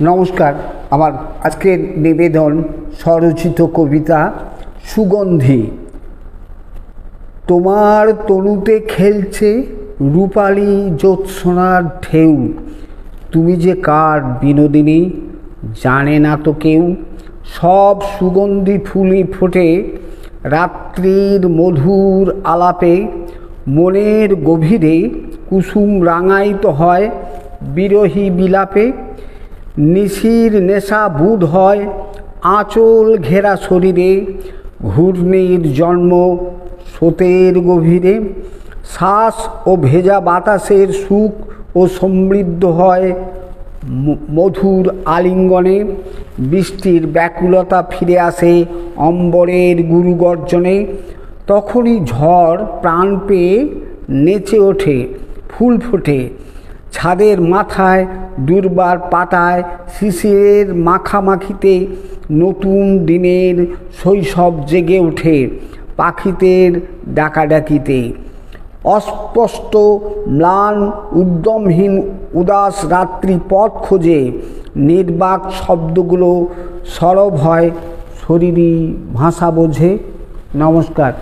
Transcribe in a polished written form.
নমস্কার। আমার আজকের নিবেদন স্বরচিত কবিতা সুগন্ধি। তোমার তনুতে খেলছে রূপালী জ্যোৎস্নার ঢেউ, তুমি যে কার বিনোদিনী জানে না তো কেউ। সব সুগন্ধি ফুলই ফোটে রাত্রির মধুর আলাপে, মনের গভীরে কুসুম রাঙায়িত হয় বিরহী বিলাপে। নিশির নেশা বুধ হয় আঁচল ঘেরা শরীরে, ঘূর্ণির জন্ম স্রোতের গভীরে। শ্বাস ও ভেজা বাতাসের সুখ ও সমৃদ্ধ হয় মধুর আলিঙ্গনে। বৃষ্টির ব্যাকুলতা ফিরে আসে অম্বরের গুরুগর্জনে। তখনই ঝড় প্রাণ পেয়ে নেচে ওঠে, ফুল ফোটে ছাদের মাথায়, দুর্বার পাতায়, শিশিরের মাখামাখিতে। নতুন দিনের শৈশব জেগে ওঠে পাখিদের ডাকাডাকিতে। অস্পষ্ট ম্লান উদ্যমহীন উদাস রাত্রি পথ খোঁজে, নির্বাক শব্দগুলো সরব হয় শরীরী ভাষা বোঝে। নমস্কার।